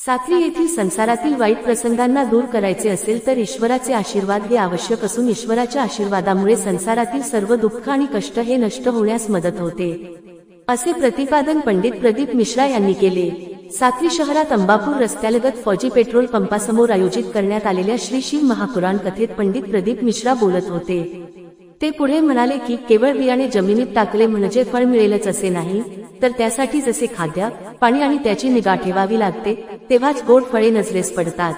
साखरी येथील संसारातील वाईट प्रसंगांना दूर करायचे असेल तर ईश्वराचे आशीर्वाद हे आवश्यक असून ईश्वराच्या आशीर्वादामुळे संसारातील सर्व दुःख आणि कष्ट हे नष्ट होण्यास मदत होते, असे प्रतिपादन पंडित प्रदीप मिश्रा यांनी केले। साखरी शहरात अंबापूर रस्त्यालगत फौजी पेट्रोल पंपासमोर आयोजित करण्यात आलेल्या श्री शिव महापुराण कथेत पंडित प्रदीप मिश्रा बोलत होते। ते पुढे म्हणाले की केवळ बियाणे जमिनीत टाकले म्हणजे फळ मिळेलच असे नाही, तर त्यासाठी जसे खाद्य, पाणी आणि त्याची निगा ठेवावी लागते, तेव्हाच गोड फळे नजरेस पडतात।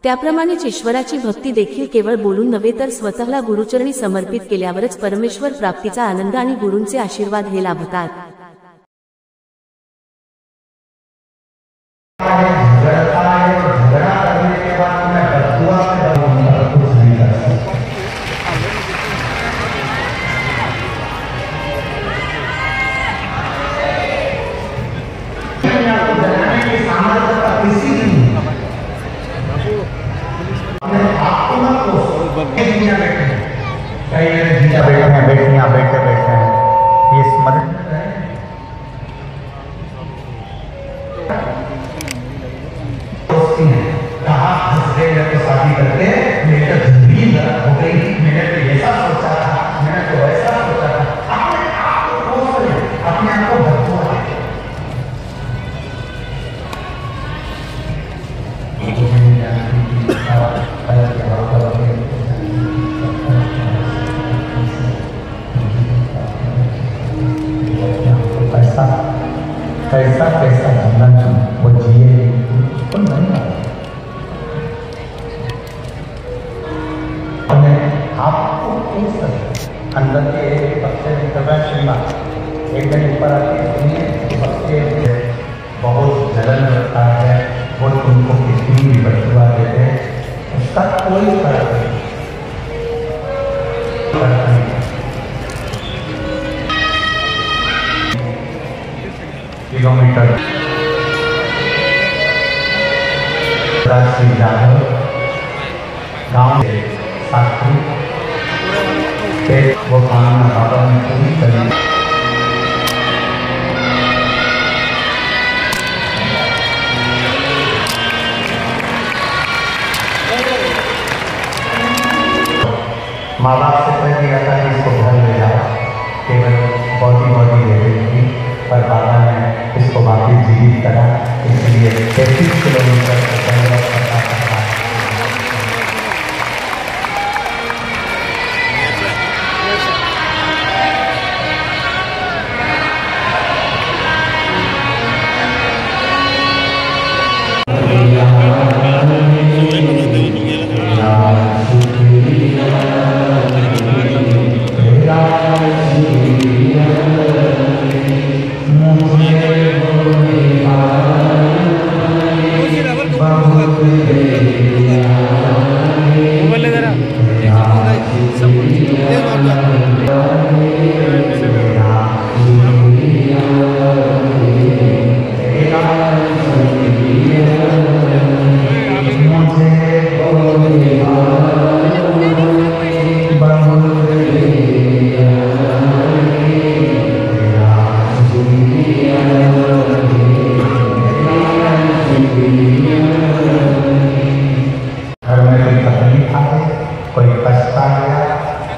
त्याप्रमाणेच ईश्वराची भक्ती देखील केवळ बोलून नव्हे तर स्वतःला गुरुचरणी समर्पित केल्यावरच परमेश्वर प्राप्तीचा आनंद आणि गुरूंचे आशीर्वाद हे लाभतात। बेटियां बैठे बैठे ये मदद शादी करके मेरे तो जिंदगी हो गई। मैंने तो ऐसा सोचा था, मैंने तो ऐसा सोचा था। अपने आप को भरपूर कैसा जीवन वो जिए उसको नहीं आपको अंदर के एक बच्चे एक दिन ऊपर आके बच्चे बहुत जलन करता है, वो तुमको कितनी भी बचुआ देते हैं उसका कोई फर्क नहीं। किलोमीटर गांव से साखरी वो काम बाबा ने पूरी करी। माँ बाप से कह दिया था कि इसको घर ले जाओ, केवल बॉडी ले रही थी, पर बाबा ने इसको वापिस जीवित करा। इसलिए 33 किलोमीटर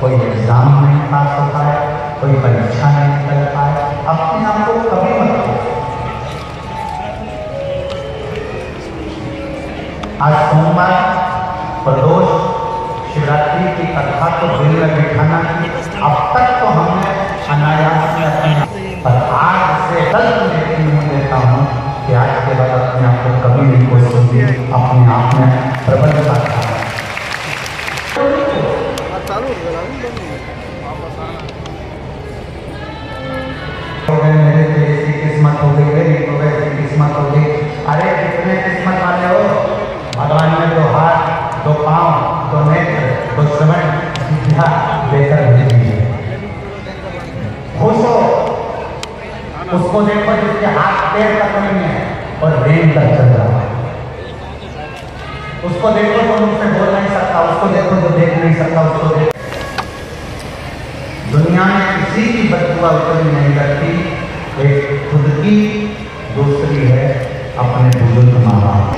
कोई एग्जाम नहीं पास हो पाए, कोई परीक्षा नहीं निकल पाए, अपने आप को कभी मत खोजो। आज सोमवार प्रदोष शिवरात्रि की कथा को दिल में बिठाना की अब तक तो हमने अनायास में अपने, पर आज से कल मैं देता हूँ कि आज के बाद अपने आप को कभी नहीं खोजोगे, अपने आप में प्रबल पाता है। मेरे तो ऐसी किस्मत हो गई, मेरी तो वैसी किस्मत हो गई। अरे कितने किस्मत वाले हो, भगवान ने 2 हाथ, 2 पाँव, 2 नेत्र, 2 श्रवण जिह्वा लेकर भेज दिए। खुश हो, उसको देखो जिसके हाथ पैर तक नहीं है और रेल तक चल रहा है। उसको देखो जो मुझसे बोल नहीं सकता, उसको देखो जो देख नहीं सकता, उसको देखो। दुनिया में किसी की बददुआ उतनी नहीं करती, एक खुद की, दूसरी है अपने बुजुर्ग माँ बाप।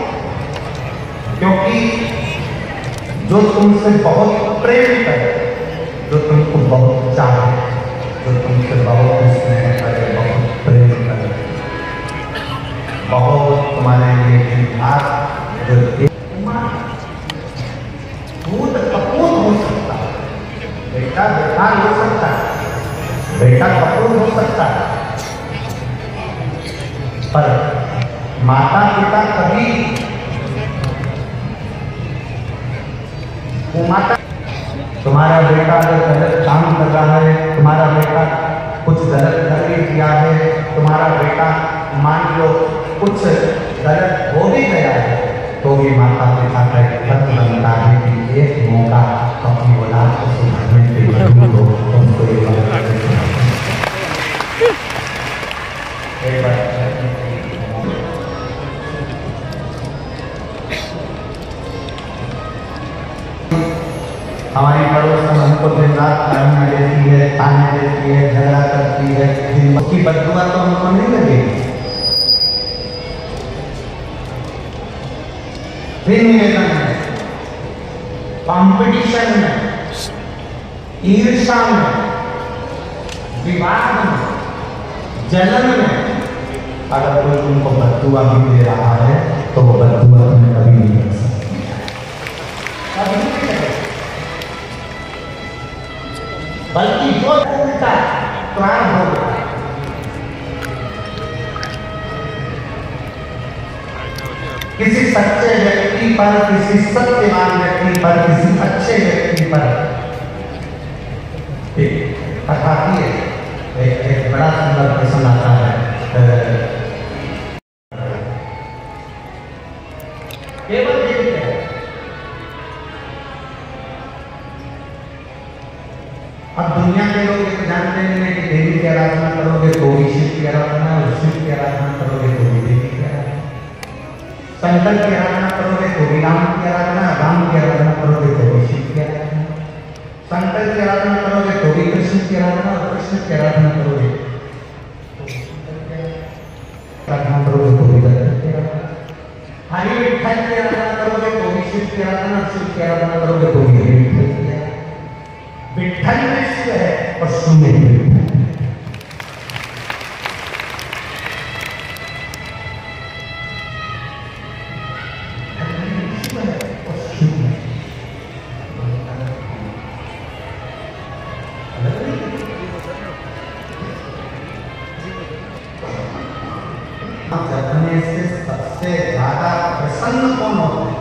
तुमसे बहुत प्रेम करे, जो तुमको बहुत चाहे, जो तुमसे बहुत स्नेह करे, बहुत प्रेम करे, बहुत तुम्हारे लिए खास जो दूध कपूर हो सकता है, बेटा बेकार हो सकता है, बेटा कपूर हो सकता है, पर माता पिता कभी वो माता, तुम्हारा बेटा अगर गलत काम कर रहा है, तुम्हारा बेटा कुछ गलत कर किया है, तुम्हारा बेटा मान लो कुछ गलत हो भी गया है, तो भी माता पिता का एक फर्ज बनता है कि एक मौका अपनी औलाद को सुधारने के लिए जरूर हो, उनको एक बार हमारी पड़ोसन हमको दिन रात गालियाँ देती है, ताने देती है, झगड़ा करती है, उसकी बददुआ तो हमको नहीं लगेगी। फिर निवेदन है, कंपटीशन में, ईर्ष्या में, विवाद में, जलन में अगर कोई तुमको बददुआ भी दे रहा है तो वो बददुआ तुम्हें कभी नहीं कर सकती, कभी नहीं करेगा। बल्कि जो उल्टा प्राण होगा, किसी सच्चे व्यक्ति पर, किसी सत्यवान व्यक्ति पर, किसी अच्छे व्यक्ति पर कथा की है। एक बड़ा सुंदर प्रश्न आता है, केवल देखते हैं अब दुनिया के लोग ये जानते नहीं है कि देवी की आराधना करोगे तो भी शिव की आराधना, और शिव की आराधना करोगे तो भी देवी की आराधना, शंकर की आराधना करोगे तो भी राम की आराधना, राम की आराधना करोगे तो भी शिव की आराधना, शंकर की आराधना करोगे तो भी कृष्ण की आराधना, और कृष्ण की आराधना करोगे तो भी दत्त की आराधना, हरि विठ्ठल की आराधना करोगे तो भी शिव की आराधना, शिव की आराधना करोगे तो भी हरि विठ्ठल की आराधना। विठ्ठल में शिव है और शिव में विठ्ठल। जपने से सबसे ज्यादा प्रसन्न कौन होता है?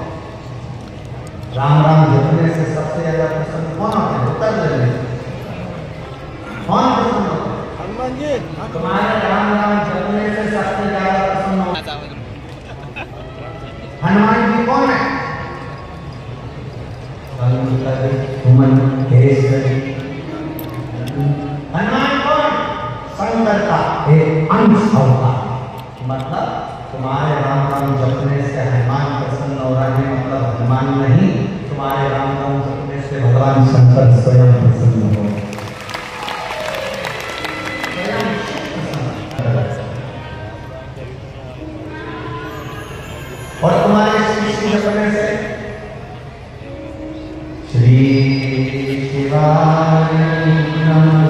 राम राम जपने से सबसे ज्यादा प्रसन्न कौन होता है? उत्तर देने कौन प्रसन्न होता है? हनुमान जी। तुम्हारे राम राम जपने से सबसे ज्यादा प्रसन्न होता है हनुमान जी कौन है? हनुमान कौन? शंकर का एक अंश होता, मतलब तुम्हारे राम राम जपने से हनुमान प्रसन्न हो रहा है, मतलब हनुमान नहीं, तुम्हारे राम राम जपने से भगवान शंकर स्वयं प्रसन्न हो। और तुम्हारे श्री जपने से श्री शिवाय नमः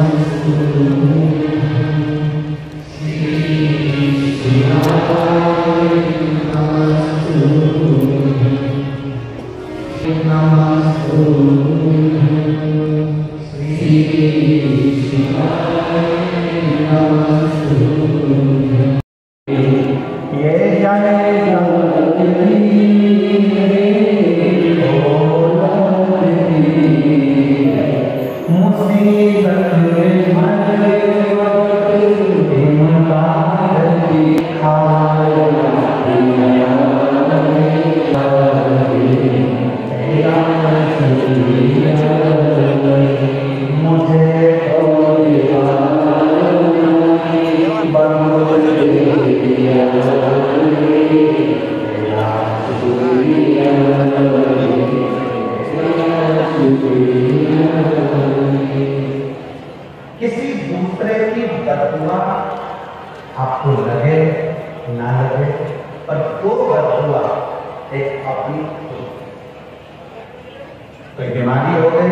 कोई बीमारी हो गई,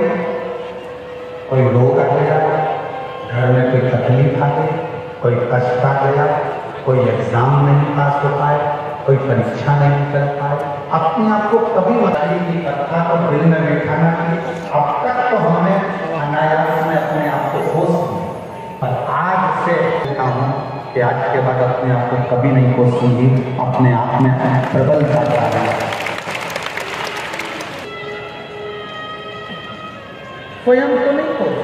कोई रोग आ गया, घर में कोई तकलीफ आ गई, कोई कष्ट आ गया, कोई एग्जाम नहीं पास हो पाए, कोई परीक्षा नहीं कर पाए, अपने आप को कभी बताइए कि कथा को दिल में बैठाना कि अब तक तो हमने अनायास में अपने आप को कोस दिया, पर आज से कहता हूँ कि आज के बाद अपने आप को कभी नहीं कोसूंगी, अपने आप में प्रबलता लाऊंगा। स्वयं तो नहीं कोस।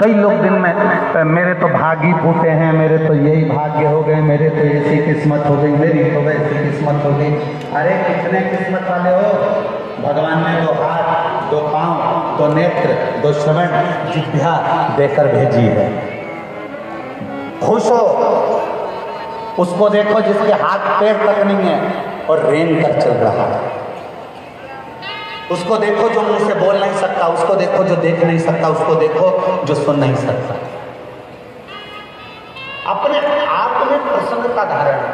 कई लोग दिन में मेरे तो भागी फूटे हैं, मेरे तो यही भाग्य हो गए, मेरे तो ऐसी किस्मत हो गई, मेरी तो वैसी किस्मत हो गई। अरे कितने किस्मत वाले हो, भगवान ने 2 हाथ, 2 पांव, 2 नेत्र, 2 श्रवण, जिह्वा देकर भेजी है। खुश हो, उसको देखो जिसके हाथ पैर तक नहीं है और रेंग कर चल रहा है। उसको देखो जो मुंह से बोल नहीं सकता, उसको देखो जो देख नहीं सकता, उसको देखो जो सुन नहीं सकता। अपने आप में प्रसन्नता धारण है।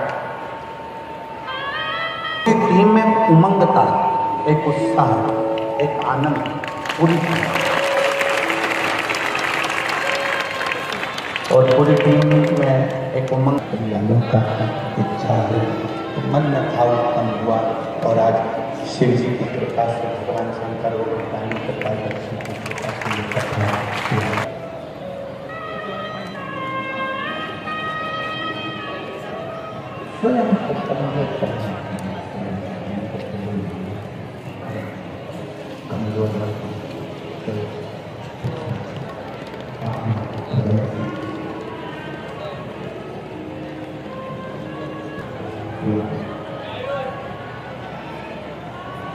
टीम में उमंगता, एक उत्साह, एक आनंद पूरी और पूरी टीम में एक उमंग का इच्छा है। तो मन में भाव उत्पन्न हुआ और आज शिव जी की कृपा से भगवान शंकर और भगवान कृपा दर्शन की कृपा से ये कथा स्वयं कमजोर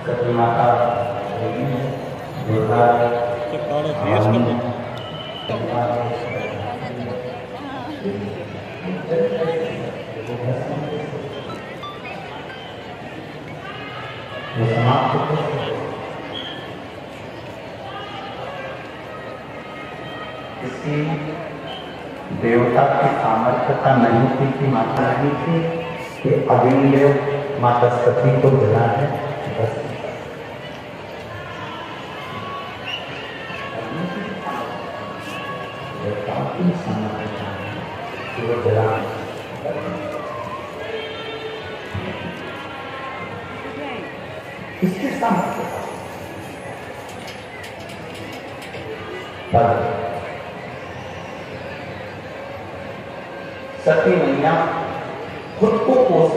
सती माता दुर्गा किसी देवता की सामर्थ्यता नहीं थी कि माता नहीं थी कि अग्नि देव माता सती को जला है, बस इसके सामर्थ्य सती मैया खुद को कोस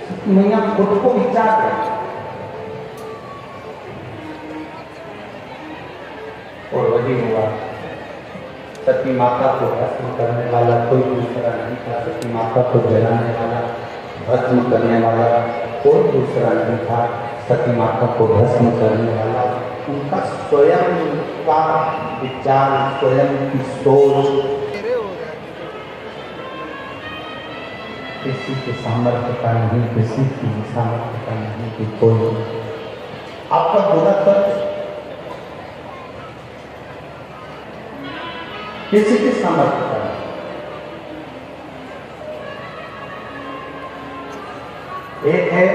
सती मैया खुद को विचार है और वही हुआ। सती माता को भस्म करने वाला कोई दूसरा नहीं था, सती माता को जलाने वाला, भस्म करने वाला कोई दूसरा नहीं था, सती माता को भस्म करने वाला उनका स्वयं का विचार, स्वयं की सोच, किसी के सामर्थ्य का नहीं, किसी की सामर्थ्य का नहीं कि कोई आपका बुरा कर किसी की सामर्थ्य का नहीं। एक है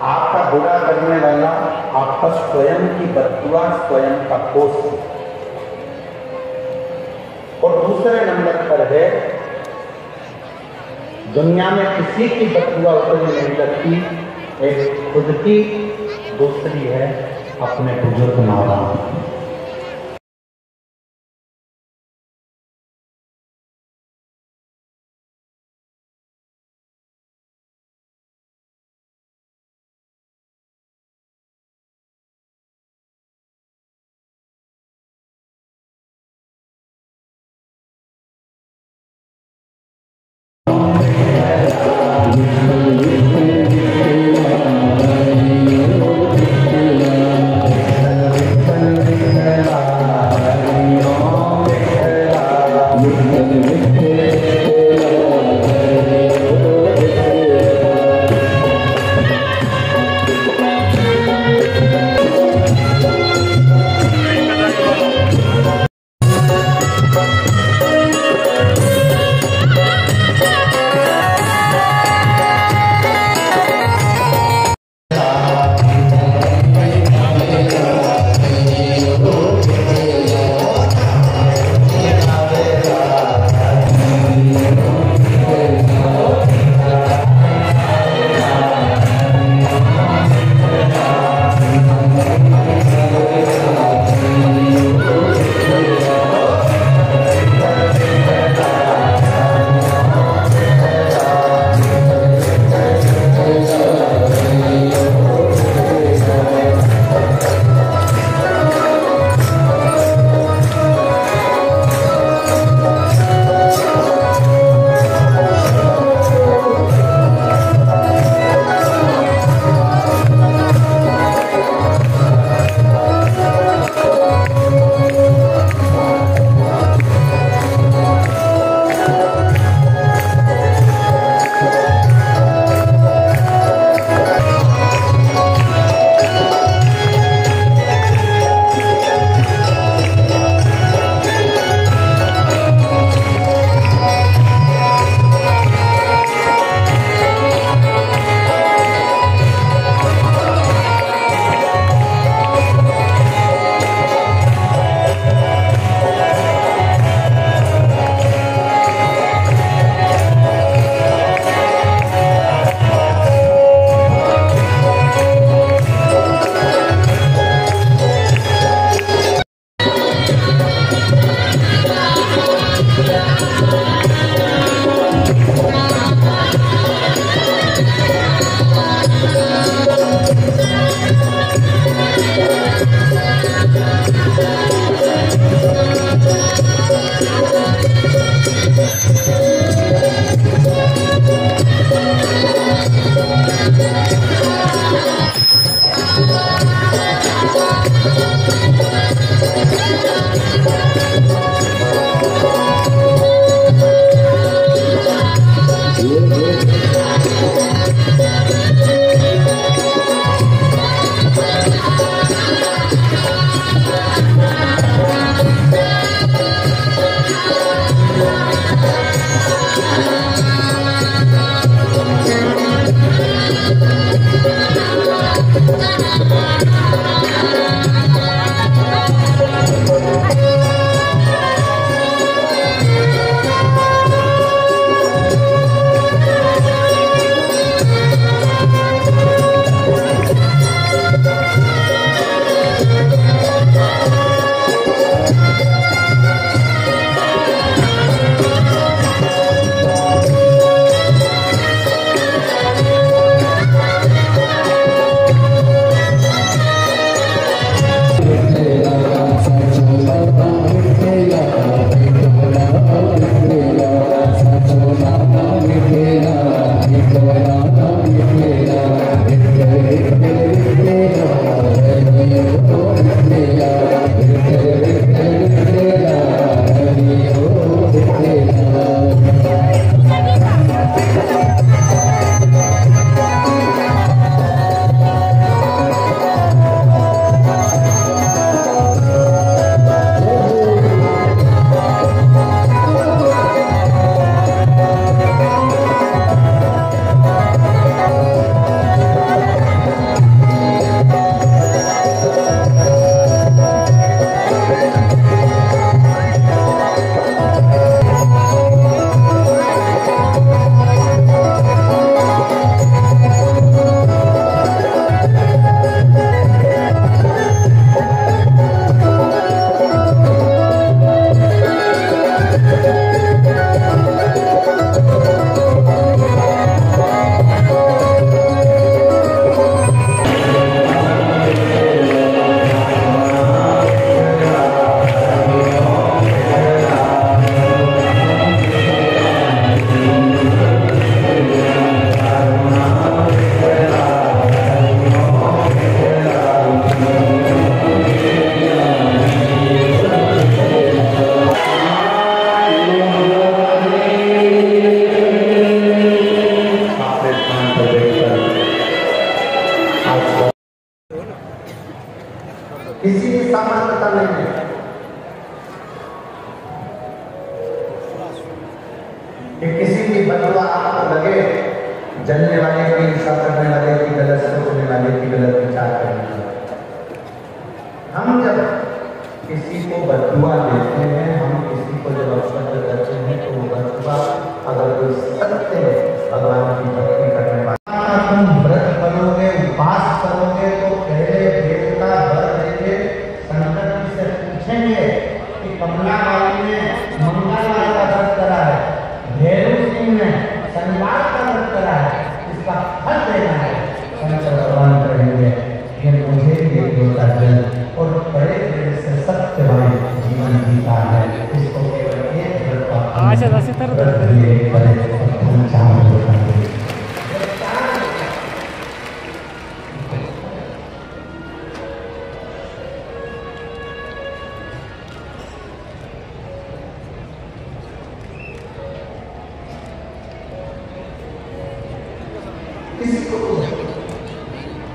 आपका बुरा करने वाला आपका स्वयं की बददुआ, स्वयं का कोष, और दूसरे नंबर पर है दुनिया में किसी की बददुआ ऊपर नहीं लगती, एक खुद की, दूसरी है अपने बुजुर्ग माँ बाप। किसी की सामर्थ्यता नहीं है। कि किसी की बदुआ आपको लगे, जलने वाले की हिंसा करने वाले की, गलत सोचने वाले की, गलत विचार करने वाले। हम जब किसी को बदुआ देते हैं, हम किसी को जब अवसर करते हैं, तो वो बदुआ अगर कोई सत्य भगवान की भक्ति करने वाला, तुम व्रत करोगे, उपास करोगे, तो पहले देवता वर देंगे, संकट से पूछेंगे कि कमला माली ने मंगलवार का व्रत करा है, भैरव सिंह ने शनिवार का व्रत करा है, इसका फल देना है। शंकर भगवान कहेंगे ये मुझे ये देवता जल और बड़े प्रेम से सत्यवान जीवन जीता है, इसको केवल एक व्रत का दिए बड़े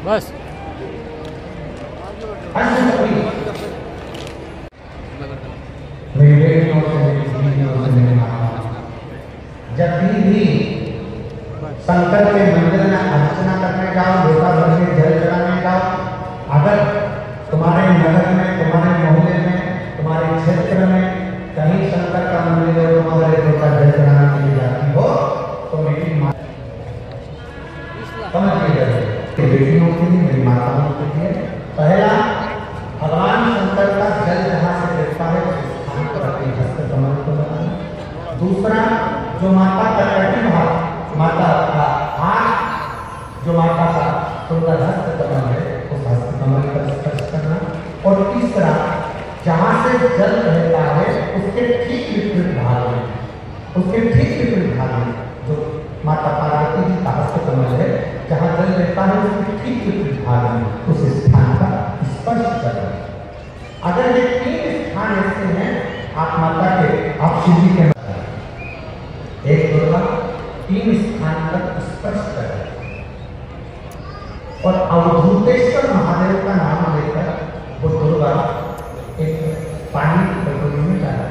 बस जब भी शंकर के मंदिर में अर्चना करने जाओ, लोटा भर के जल चढ़ाने जाओ, अगर तुम्हारे नगर में, तुम्हारे मोहल्ले में, तुम्हारे क्षेत्र में कहीं शंकर का मंदिर है, तुम्हारे लोटा जल चढ़ाने के लिए जाती हो, तो मेरी माँ समझ लीजिए, बेटियों के लिए, मेरी माताओं के लिए, पहला भगवान शंकर का जल जहाँ से गिरता है उस स्थान पर अपने हस्त कमल को लगाना। दूसरा, जो माता का कटी भाग, माता का हाथ, जो माता का सुंदर हस्त कमल है, उस हस्त कमल पर स्पर्श करना। और तीसरा, जहाँ से जल बहता है उसके ठीक विपरीत भाग में, उसके ठीक विपरीत भाग में जो माता पार्वती जी का हस्त कमल है, जहाँ जल रहता है उसके ठीक विपरीत भाग में उस स्थान का स्पर्श करना। अगर ये तीन स्थान ऐसे हैं, आप माता के, आप शिव जी के एक दुर्गा तीन स्थान तक स्पर्श करें और अवधूतेश्वर महादेव का नाम लेकर वो दुर्गा एक पानी की कटोरी में डाला।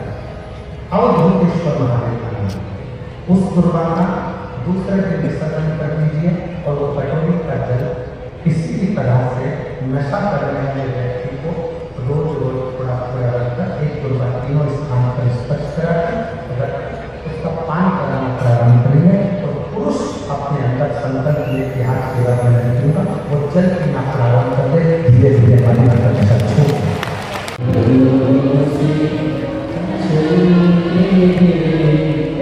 अवधूतेश्वर महादेव का नाम, उस दुर्गा का दूसरे दिन विसर्जन कर दीजिए और वो कटोरी का जल किसी भी तरह से नशा करने वाले व्यक्ति को रोज रोज थोड़ा थोड़ा रखकर एक दुर्गा तीनों स्थान पर स्पर्श कराकर उसका पान कराना प्रारंभ करेंगे और पुरुष अपने अंदर संकल्प लेके हाथ सेवा में लगेगा, वो जल पीना प्रारंभ कर दे, धीरे धीरे पानी का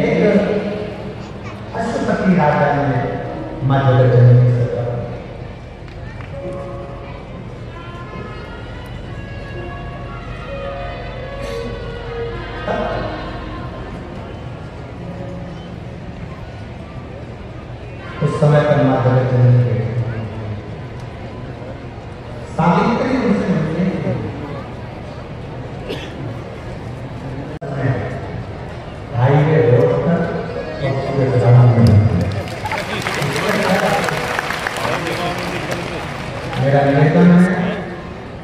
एक अष्टपति राजा ने माँ जगत जननी से उस समय पर माँ जगत जननी के सावित्री उनसे मिलने भाई के लौटकर और पूरे ग्राम में मेरा निवेदन है,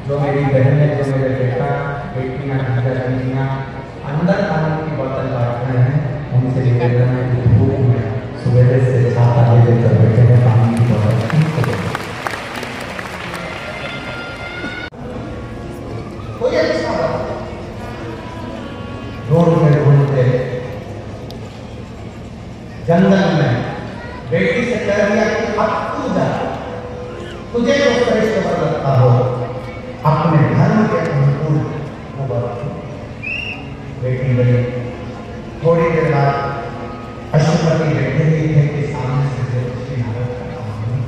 जो मेरी बहनें, जो मेरे बेटा बेटियां, दीदियां अंदर पानी की बोतल बांट रहे हैं, उनसे निवेदन है कि धूप में सुबह से 7 बजे तक बैठे हैं, पानी की बोतल कोई अच्छा रोड में घूमते जंगल में बेटी से कह दिया कि अब तू जा, तुझे जो श्रेष्ठ वर लगता हो अपने धर्म के अनुकूल वो वर। बेटी गई, थोड़ी देर बाद अशुपति बैठे ही थे कि सामने से देवश्री नारद का आगमन।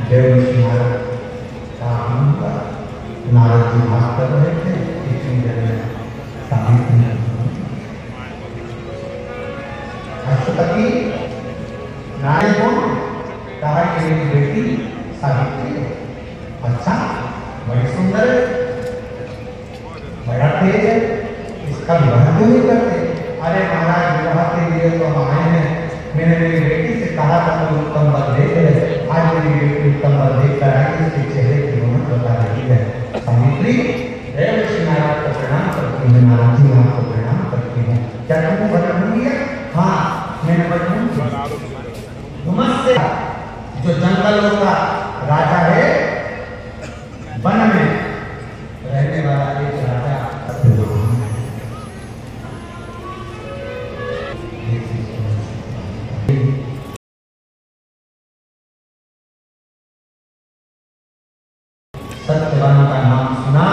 देवश्री नारद का आगमन का नारद जी बात कर रहे थे, इतनी देर में सावित्री अशुपति नारद को कहा कि मेरी बेटी सावित्री है, अच्छा बड़ी सुंदर है, बड़ा तेज है, इसका विवाह क्यों नहीं करते? अरे महाराज, विवाह के लिए तो हम आए हैं, मैंने मेरी बेटी से कहा था कि उत्तम वर देख ले, आज मेरी बेटी पीताम्बर देखकर आई, उसके चेहरे की रौनक बता रही है। सावित्री, हे ऋषि नारद को प्रणाम करती हूँ, नारद जी आपको प्रणाम करती हूँ। क्या तुमने वचन दिया? हाँ, मैंने वचन दिया। धुमस्य जो जंगलों का राजा है, वन में रहने वाला एक राजा सत्यवान का नाम सुना।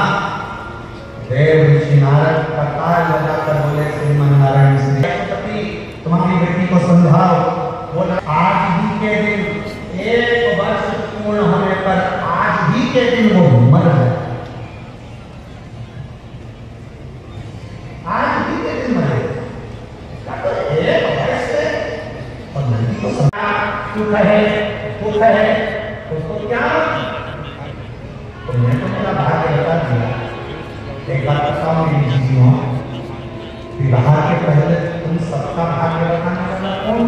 देव ऋषि नारद कपाल लगाकर बोले, श्रीमान नारायण श्री तुम्हारी बेटी को समझाओ। बोला आज ही के दिन 1 वर्ष पूर्ण होने पर आज ही के दिन वो मर गया। आज ही के दिन मरे। एक वर्ष से और लड़की को समझा, तू कहे उसको क्या? तुमने तो मेरा भाग्य बता दिया। एक बात बताओ मेरी जीजियों, विवाह के पहले तुम सबका भाग्य बताने वाला कौन?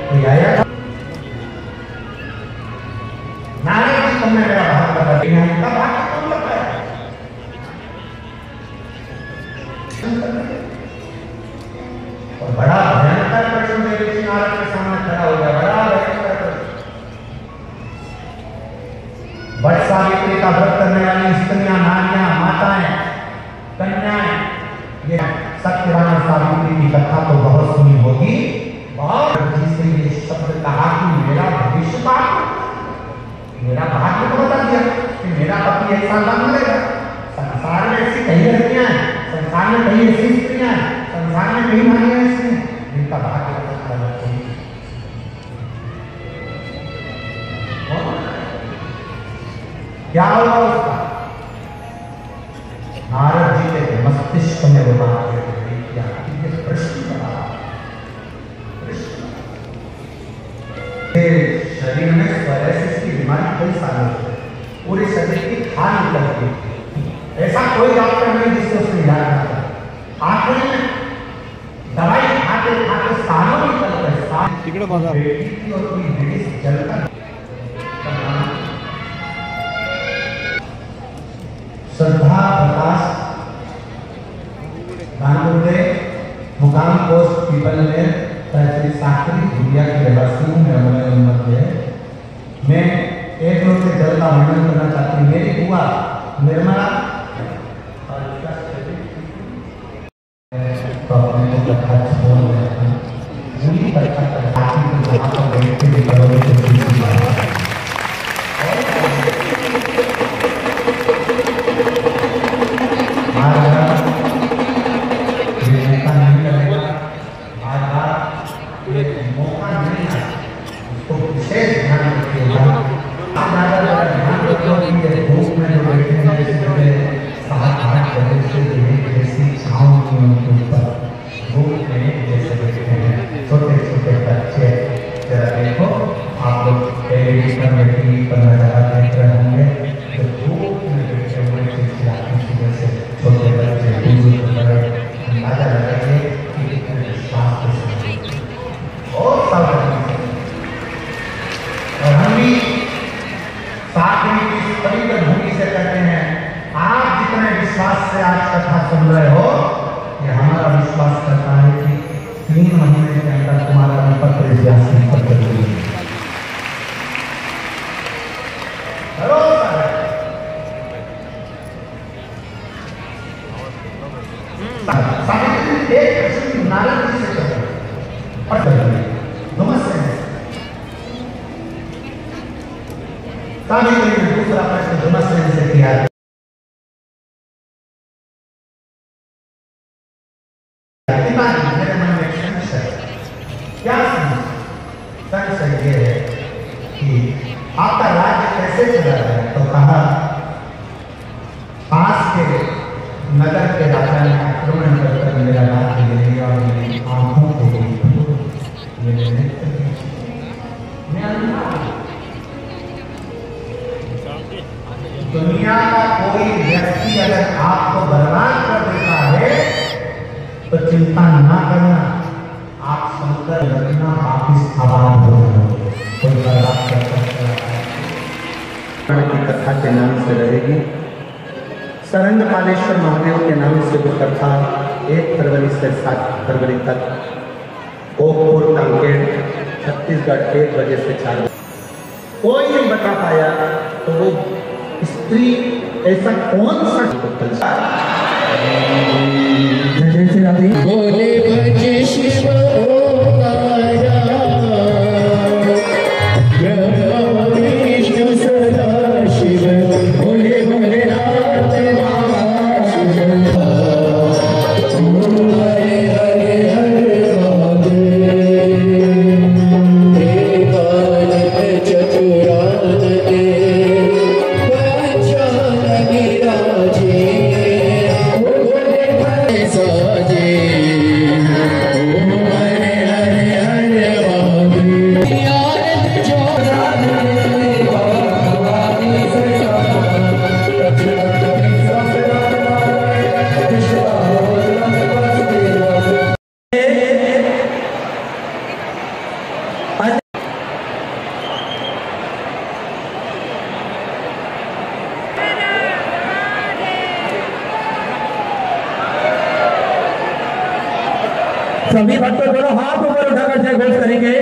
कोई आया? नारद जी तुमने मेरा भाग्य बता दिया, इनका भाग्य कौन बताया? और बड़ा भयंकर प्रश्न देव ऋषि नारद के सामने खड़ा हो गया। बड़ा भयंकर प्रश्न। वट सावित्री का व्रत करने वाली स्त्रियां, नारियां, माताएं, कन्याएं, ये सत्यवान सावित्री की कथा तो बहुत सुनी होगी। और जिससे ये शब्द कहा कि मेरा भविष्य का, मेरा भाग्य को बता दिया कि मेरा पति एक साल बाद मरेगा। संसार में ऐसी कई लड़कियां हैं, संसार में कई ऐसी स्त्रियां हैं, संसार में कई नारियां ऐसी हैं जिनका भाग्य बता दिया। क्या होगा उसका? नारद जी के मस्तिष्क में वो बात प्रश्न बना। शरीर में स्वैरेसिस की बीमारी कई सालों से पूरे शरीर की खाल निकलती है। ऐसा कोई डॉक्टर नहीं जिससे उसने इलाज ना करे। आखिर में दवाई खाते खाते सालों निकल गए। श्रद्धा प्रकाश गांगुर्दे मुकाम पोस्ट पीपल में तहसील साकरी दुनिया की रहवासी हूँ। मेरा मोबाइल नंबर है। मैं एक लोग से जल का वर्णन करना चाहती हूँ। मेरी बुआ निर्मला तो अपने को कथा छोड़ रहे हैं। पूरी कथा बैठते भी करोगे तो विश्वास से आज कथा सुन रहे हो, ये हमारा विश्वास करता है कि 3 महीने के अंदर तुम्हारा पत्र इतिहास पर करेगी। एक प्रश्न नारद जी से करें और नमस्ते। सावित्री ने दूसरा प्रश्न नमस्ते से किया। मेरे मन में संशय, क्या संशय ये है कि आपका राज्य कैसे चला रहा है? तो कहा पास के नगर के राजा ने आक्रमण कर मेरा राज्य ले लिया और मेरी आंखों को दुनिया का कोई व्यक्ति अगर आपको बर्बाद कर देता है तो चिंता ना करना, आप सुनकर रखना, वापिस आबाद हो जाओगे। कोई बर्बाद करता की कथा के नाम से रहेगी। सरंग पालेश्वर महादेव के नाम से वो कथा 1 फरवरी से 7 फरवरी तक ओकपुर कांकेर छत्तीसगढ़ 1 बजे से 4 बजे। कोई नहीं बता पाया तो वो स्त्री ऐसा कौन सा बोले भजे शिव विष्णु सदा शिव बोले बोले नाथ हरे हरे हरे महादेव चतुरानने पंचानन राजे साजे हरे हरे हरे सभी भक्तों दोनों हाथ ऊपर उठाकर जय घोष करेंगे।